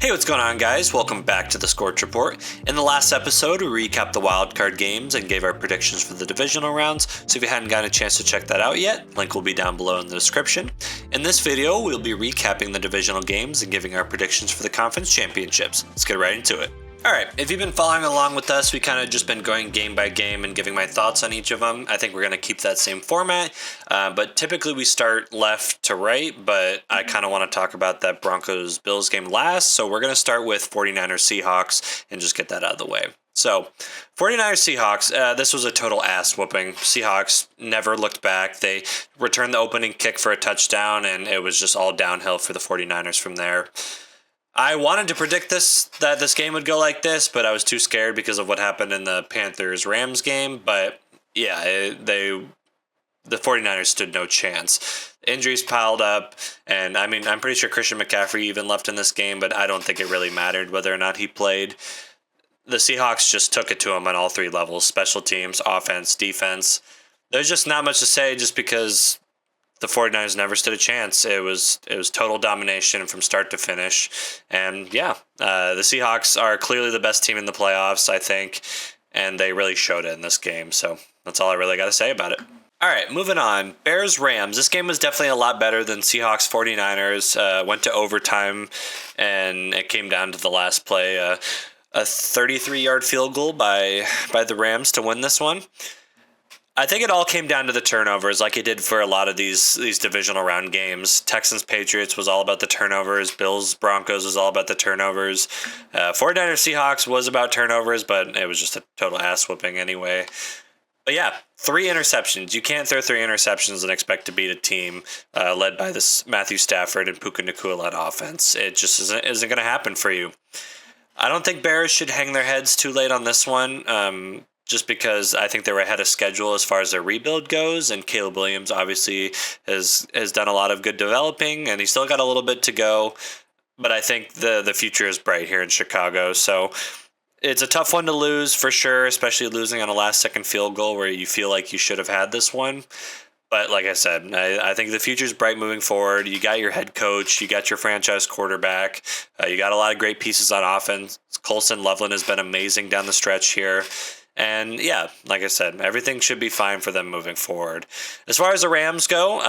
Hey, what's going on, guys? Welcome back to the Scorch Report. In the last episode, we recapped the wildcard games and gave our predictions for the divisional rounds, so if you hadn't gotten a chance to check that out yet, link will be down below in the description. In this video, we'll be recapping the divisional games and giving our predictions for the conference championships. Let's get right into it. Alright, if you've been following along with us, we kind of just been going game by game and giving my thoughts on each of them. I think we're going to keep that same format, but typically we start left to right, but I kind of want to talk about that Broncos-Bills game last, so we're going to start with 49ers-Seahawks and just get that out of the way. So, 49ers-Seahawks, this was a total ass whooping. Seahawks never looked back. They returned the opening kick for a touchdown, and it was just all downhill for the 49ers from there. I wanted to predict that this game would go like this, but I was too scared because of what happened in the Panthers-Rams game. But yeah, the 49ers stood no chance. Injuries piled up, and I mean, I'm pretty sure Christian McCaffrey even left in this game, but I don't think it really mattered whether or not he played. The Seahawks just took it to him on all three levels: special teams, offense, defense. There's just not much to say just because the 49ers never stood a chance. It was total domination from start to finish. And yeah, the Seahawks are clearly the best team in the playoffs, I think, and they really showed it in this game. So that's all I really got to say about it. All right, moving on. Bears-Rams. This game was definitely a lot better than Seahawks-49ers. Went to overtime, and it came down to the last play. A 33-yard field goal by the Rams to win this one. I think it all came down to the turnovers, like it did for a lot of these divisional round games. Texans-Patriots was all about the turnovers. Bills-Broncos was all about the turnovers. 49ers-Seahawks was about turnovers, but it was just a total ass whooping anyway. But yeah, 3 interceptions. You can't throw 3 interceptions and expect to beat a team led by this Matthew Stafford and Puka Nacua-led offense. It just isn't going to happen for you. I don't think Bears should hang their heads too late on this one. Just because I think they were ahead of schedule as far as their rebuild goes, and Caleb Williams obviously has done a lot of good developing, and he's still got a little bit to go, but I think the future is bright here in Chicago, so it's a tough one to lose for sure, especially losing on a last-second field goal where you feel like you should have had this one. But like I said, I think the future is bright moving forward. You got your head coach. You got your franchise quarterback. You got a lot of great pieces on offense. Colson Loveland has been amazing down the stretch here. And yeah, like I said, everything should be fine for them moving forward. As far as the Rams go,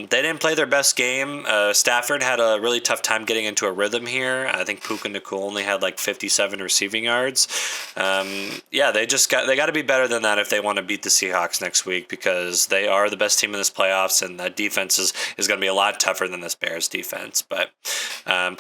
they didn't play their best game. Stafford had a really tough time getting into a rhythm here. I think Puka Nacua only had like 57 receiving yards. Yeah, they got to be better than that if they want to beat the Seahawks next week, because they are the best team in this playoffs, and that defense is going to be a lot tougher than this Bears defense. But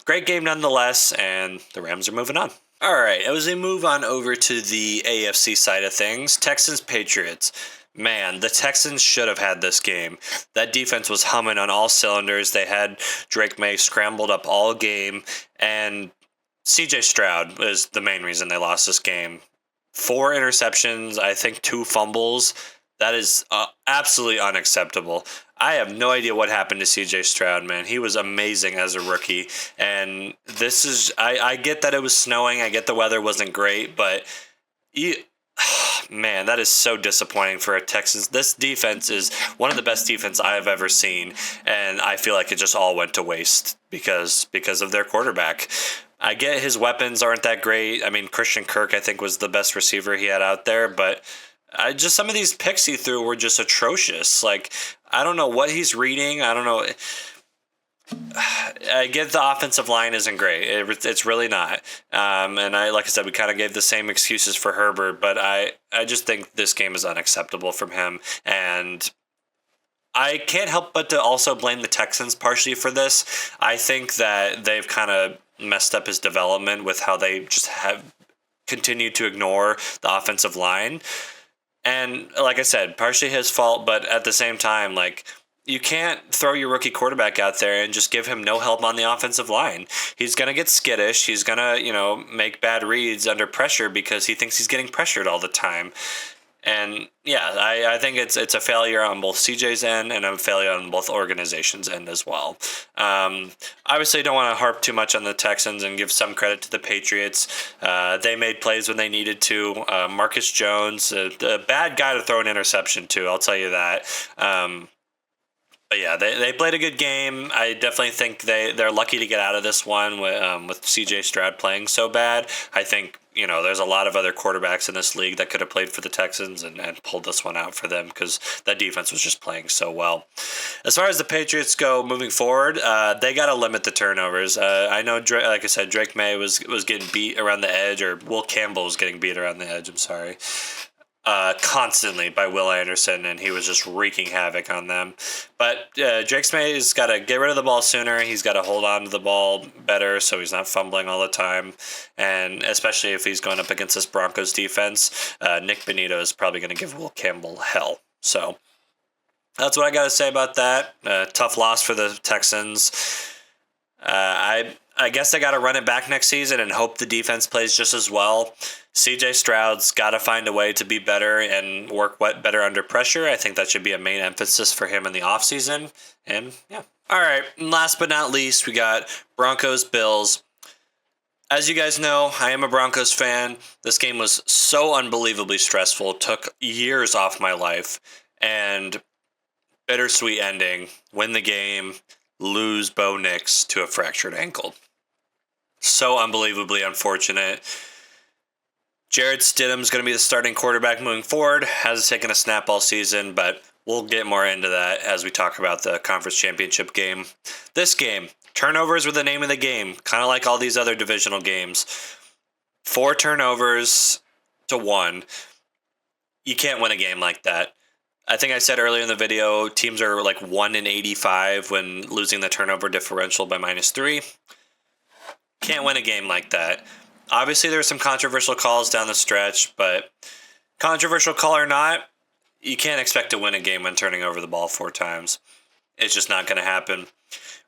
great game nonetheless, and the Rams are moving on. All right, as we move on over to the AFC side of things, Texans-Patriots. Man, the Texans should have had this game. That defense was humming on all cylinders. They had Drake May scrambled up all game, and CJ Stroud was the main reason they lost this game. 4 interceptions, I think 2 fumbles. That is absolutely unacceptable. I have no idea what happened to CJ Stroud, man. He was amazing as a rookie. And this is, I get that it was snowing. I get the weather wasn't great, but man, that is so disappointing for a Texans. This defense is one of the best defense I've ever seen. And I feel like it just all went to waste because of their quarterback. I get his weapons aren't that great. I mean, Christian Kirk, I think, was the best receiver he had out there, but just some of these picks he threw were just atrocious. Like, I don't know what he's reading. I don't know. I get the offensive line isn't great. It's really not. And like I said, we kind of gave the same excuses for Herbert, but I just think this game is unacceptable from him. And I can't help but to also blame the Texans partially for this. I think that they've kind of messed up his development with how they just have continued to ignore the offensive line. And like I said, partially his fault, but at the same time, like, you can't throw your rookie quarterback out there and just give him no help on the offensive line. He's going to get skittish. He's going to, make bad reads under pressure because he thinks he's getting pressured all the time. And yeah, I think it's a failure on both CJ's end and a failure on both organizations' end as well. Obviously, don't want to harp too much on the Texans and give some credit to the Patriots. They made plays when they needed to. Marcus Jones, a bad guy to throw an interception to, I'll tell you that. But yeah, they played a good game. I definitely think they're lucky to get out of this one with C.J. Stroud playing so bad. I think there's a lot of other quarterbacks in this league that could have played for the Texans and pulled this one out for them because that defense was just playing so well. As far as the Patriots go moving forward, they got to limit the turnovers. I know, like I said, Drake May was getting beat around the edge, or Will Campbell was getting beat around the edge. I'm sorry. Constantly by Will Anderson, and he was just wreaking havoc on them. But Drake May's got to get rid of the ball sooner. He's got to hold on to the ball better so he's not fumbling all the time. And especially if he's going up against this Broncos defense, Nick Bonito is probably going to give Will Campbell hell. So that's what I got to say about that. Tough loss for the Texans. I guess they got to run it back next season and hope the defense plays just as well. CJ Stroud's got to find a way to be better and work better under pressure. I think that should be a main emphasis for him in the offseason. And yeah. All right. And last but not least, we got Broncos Bills. As you guys know, I am a Broncos fan. This game was so unbelievably stressful. It took years off my life. And bittersweet ending. Win the game. Lose Bo Nix to a fractured ankle. So unbelievably unfortunate. Jared Stidham's going to be the starting quarterback moving forward. Hasn't taken a snap all season, but we'll get more into that as we talk about the conference championship game. This game, turnovers were the name of the game, kind of like all these other divisional games. 4 turnovers to 1. You can't win a game like that. I think I said earlier in the video, teams are like 1 in 85 when losing the turnover differential by -3. Can't win a game like that. Obviously, there were some controversial calls down the stretch, but controversial call or not, you can't expect to win a game when turning over the ball 4 times. It's just not going to happen.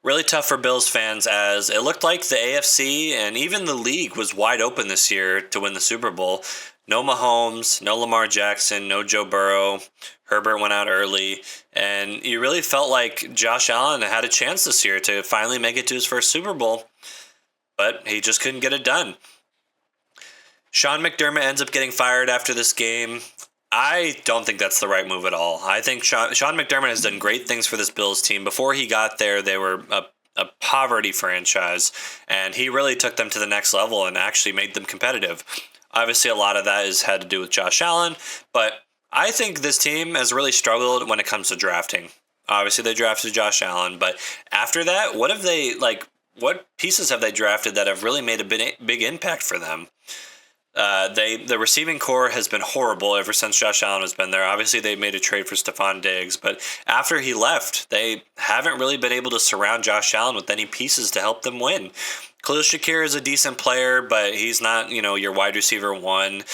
Really tough for Bills fans, as it looked like the AFC and even the league was wide open this year to win the Super Bowl. No Mahomes, no Lamar Jackson, no Joe Burrow. Herbert went out early, and you really felt like Josh Allen had a chance this year to finally make it to his first Super Bowl, but he just couldn't get it done. Sean McDermott ends up getting fired after this game. I don't think that's the right move at all. I think Sean McDermott has done great things for this Bills team. Before he got there, they were a poverty franchise, and he really took them to the next level and actually made them competitive. Obviously, a lot of that had to do with Josh Allen, but I think this team has really struggled when it comes to drafting. Obviously, they drafted Josh Allen, but after that, what pieces have they drafted that have really made a big impact for them? The receiving core has been horrible ever since Josh Allen has been there. Obviously, they made a trade for Stephon Diggs, but after he left, they haven't really been able to surround Josh Allen with any pieces to help them win. Khalil Shakir is a decent player, but he's not, your wide receiver 1.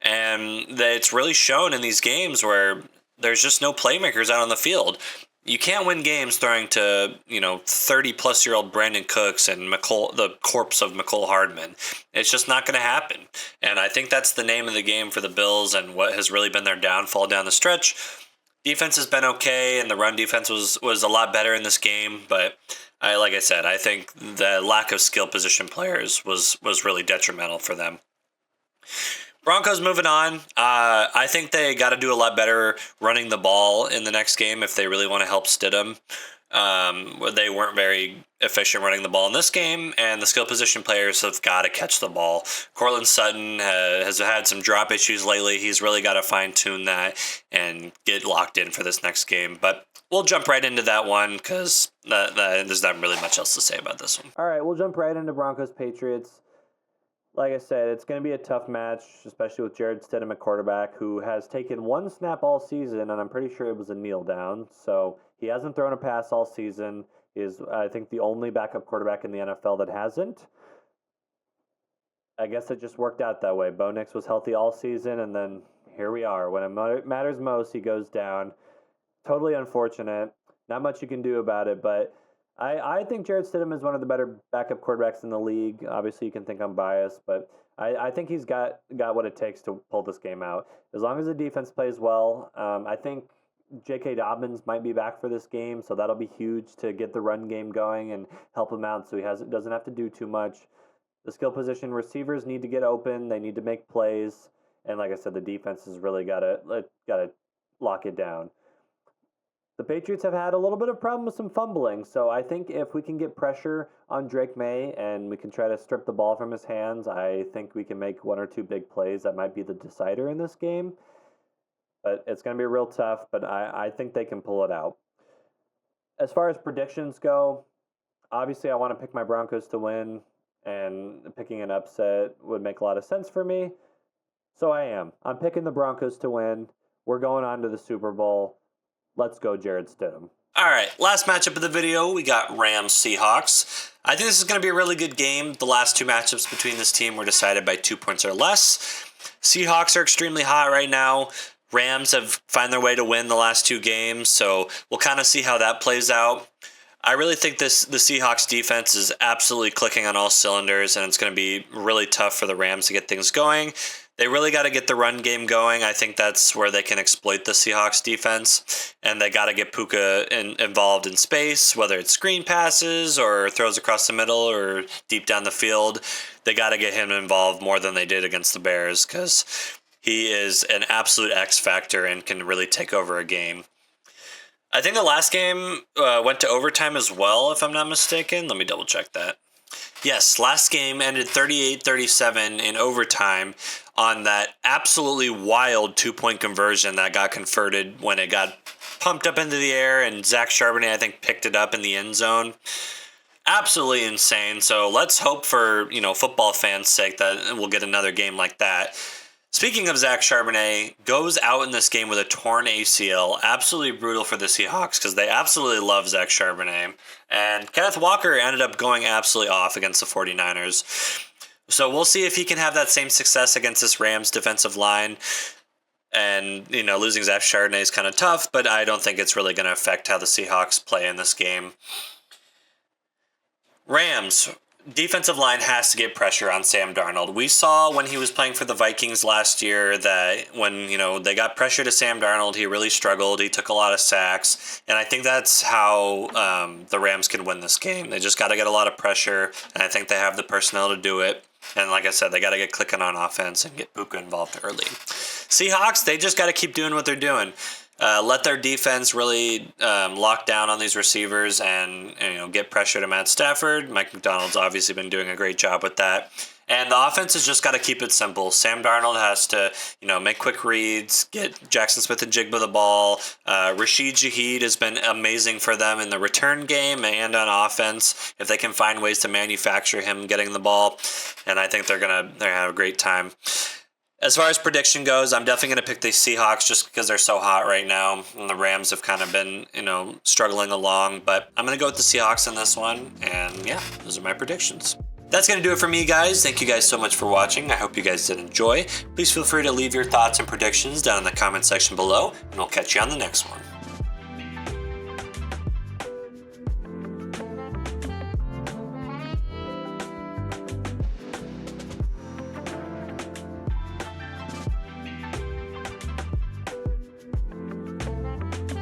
And it's really shown in these games where there's just no playmakers out on the field. You can't win games throwing to, 30-plus-year-old Brandon Cooks and the corpse of Mecole Hardman. It's just not going to happen. And I think that's the name of the game for the Bills and what has really been their downfall down the stretch. Defense has been okay, and the run defense was a lot better in this game. But like I said, I think the lack of skill position players was really detrimental for them. Broncos moving on. I think they got to do a lot better running the ball in the next game if they really want to help Stidham. They weren't very efficient running the ball in this game, and the skill position players have got to catch the ball. Cortland Sutton has had some drop issues lately. He's really got to fine-tune that and get locked in for this next game. But we'll jump right into that one because there's not really much else to say about this one. All right, we'll jump right into Broncos-Patriots. Like I said, it's going to be a tough match, especially with Jared Stidham at quarterback, who has taken 1 snap all season, and I'm pretty sure it was a kneel down. So he hasn't thrown a pass all season. He is, I think, the only backup quarterback in the NFL that hasn't. I guess it just worked out that way. Bo Nix was healthy all season, and then here we are. When it matters most, he goes down. Totally unfortunate. Not much you can do about it, but I think Jared Stidham is one of the better backup quarterbacks in the league. Obviously, you can think I'm biased, but I think he's got what it takes to pull this game out. As long as the defense plays well, I think J.K. Dobbins might be back for this game, so that'll be huge to get the run game going and help him out so he doesn't have to do too much. The skill position receivers need to get open. They need to make plays. And like I said, the defense has really got to lock it down. The Patriots have had a little bit of problem with some fumbling, so I think if we can get pressure on Drake May and we can try to strip the ball from his hands, I think we can make 1 or 2 big plays that might be the decider in this game. But it's going to be real tough, but I think they can pull it out. As far as predictions go, obviously I want to pick my Broncos to win, and picking an upset would make a lot of sense for me. So I am. I'm picking the Broncos to win. We're going on to the Super Bowl. Let's go, Jared Stidham. All right, last matchup of the video, we got Rams-Seahawks. I think this is going to be a really good game. The last 2 matchups between this team were decided by 2 points or less. Seahawks are extremely hot right now. Rams have found their way to win the last 2 games, so we'll kind of see how that plays out. I really think the Seahawks defense is absolutely clicking on all cylinders, and it's going to be really tough for the Rams to get things going. They really got to get the run game going. I think that's where they can exploit the Seahawks defense, and they got to get Puka involved in space, whether it's screen passes or throws across the middle or deep down the field. They got to get him involved more than they did against the Bears, because he is an absolute X factor and can really take over a game. I think the last game went to overtime as well, if I'm not mistaken. Let me double check that. Yes, last game ended 38-37 in overtime on that absolutely wild 2-point conversion that got converted when it got pumped up into the air, and Zach Charbonnet, I think, picked it up in the end zone. Absolutely insane. So let's hope for, football fans' sake that we'll get another game like that. Speaking of Zach Charbonnet, goes out in this game with a torn ACL. Absolutely brutal for the Seahawks because they absolutely love Zach Charbonnet. And Kenneth Walker ended up going absolutely off against the 49ers. So we'll see if he can have that same success against this Rams defensive line. And, losing Zach Charbonnet is kind of tough, but I don't think it's really going to affect how the Seahawks play in this game. Rams. Defensive line has to get pressure on Sam Darnold. We saw when he was playing for the Vikings last year that when, they got pressure to Sam Darnold, he really struggled. He took a lot of sacks. And I think that's how the Rams can win this game. They just got to get a lot of pressure, and I think they have the personnel to do it. And like I said, they got to get clicking on offense and get Puka involved early. Seahawks, they just got to keep doing what they're doing. Let their defense really lock down on these receivers and get pressure to Matt Stafford. Mike McDonald's obviously been doing a great job with that. And the offense has just got to keep it simple. Sam Darnold has to, make quick reads, get Jackson Smith-Njigba the ball. Rashid Shaheed has been amazing for them in the return game and on offense if they can find ways to manufacture him getting the ball. And I think they're gonna have a great time. As far as prediction goes, I'm definitely going to pick the Seahawks just because they're so hot right now. And the Rams have kind of been, struggling along. But I'm going to go with the Seahawks in this one. And yeah, those are my predictions. That's going to do it for me, guys. Thank you guys so much for watching. I hope you guys did enjoy. Please feel free to leave your thoughts and predictions down in the comment section below. And we'll catch you on the next one.